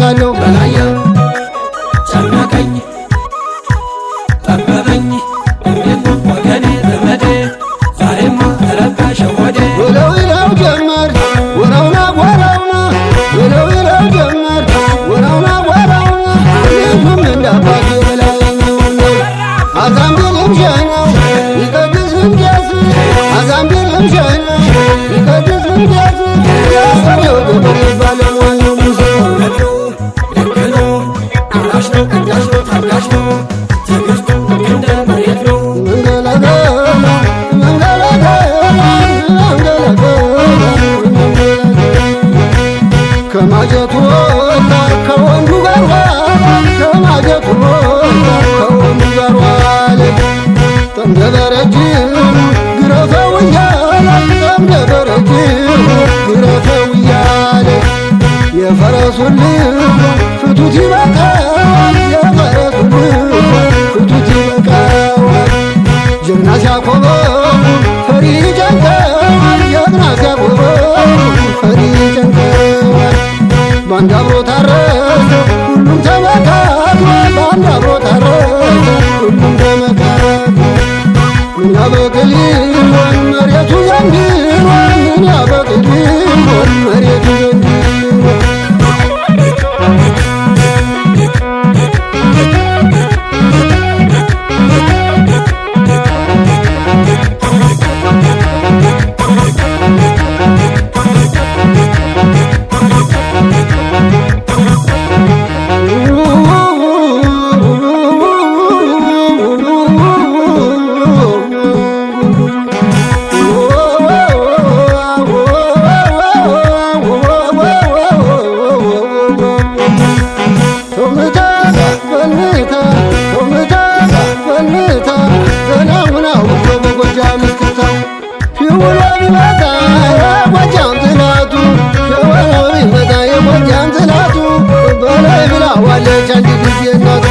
እልሃለሁ በላየው ጨነቀኝ ጠበበኝ እንዴት ነው ወገኔ ዘመዴ ዛሬማ ተረበሸ ሆዴ ብለው ይለው ጀመር ወራውና ወራውና ብለው ይለው ጀመር ወራውና ወራውና ልጁም እንዳባቱ በላይ ነው አዛምቢልም ሸነው ይቀድስም ቄስ አዛምቢልም ሸነው ይቀድስም ቄስ ያሰኘው ገበሬ ባለሟል ነው ሙሴ ልክ ነው አራሽ ነው ቀዳሽ ነው ታጋሽ ነው ትዕግስቱ እንደ መሬት ነው ከማጀቱ ወጣ ከወንዱ ጋር ዋለ ከማጀቱ ወጣ ከወንዱ ጋር ዋለ ጠምደበረጅም ግረፈው እያለ ጠምደበረጅም ግረፈው እያለ የፈረሱን ልብ ፍቱት ይበቃዋል የፈረሱን ልብ ፍቱት ይበቃዋል ጀግና ሲያኮበው ፈሪ ይጨንቀዋል ጀግና ሲያኮበው ፈሪ ይጨንቀዋል ባንድ አብሮ ታረሰ ሁሉም ተመካክሯል ባንድ አብሮ ታረሰ ሁሉም ተመካክሯል ምን ያበቅል ይሆን መሬቱ ዘንድሮ ምን ያበቅል ይሆን መሬቱ ዘንድሮ በላይ ብላዋለች አንድ ጊዜ እናቱ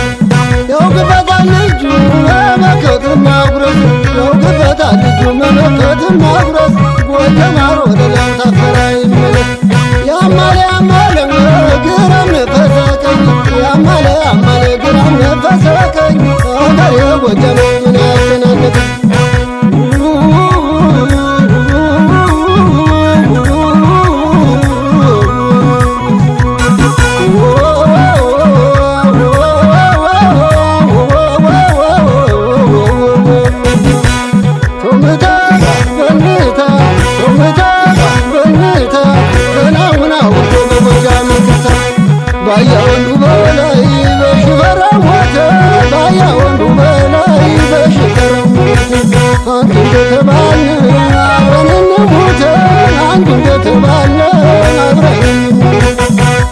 ያውቅበታል ልጁ መመከትን ማጉረስ ያውቅበታል ልጁ መመከትን ማጉረስ ጎጀማሮ ወደላም ታፈራ ይመለስ ያማለ ያማለ ግራም ነፈሰ ቀኝ ያማለ ያማለ ግራም ነፈሰ ቀኝ አገሬ ጎጀማ ምን ያጨናነቅ ባያ ወንዱ በላይ በሽፈራው ሞተ ባያ ወንዱ በላይ በሽፈራው ሞተ አንቱ እንደተባለ አብረን እንሙት አንቱ እንደተባለ አብረን እንሙት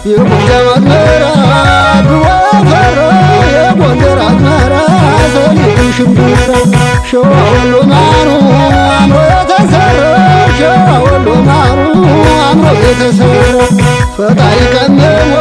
የጎጃም አዝመራ ድዋ ፈራ የጎንደር አዝመራ ሰሊጡ ሽምብራ ሸዋ ወሎ ማሩ አምሮ የተሰራ ሸዋ ወሎ ማሩ አምሮ የተሰራ ፈጣሪ ቀመሞ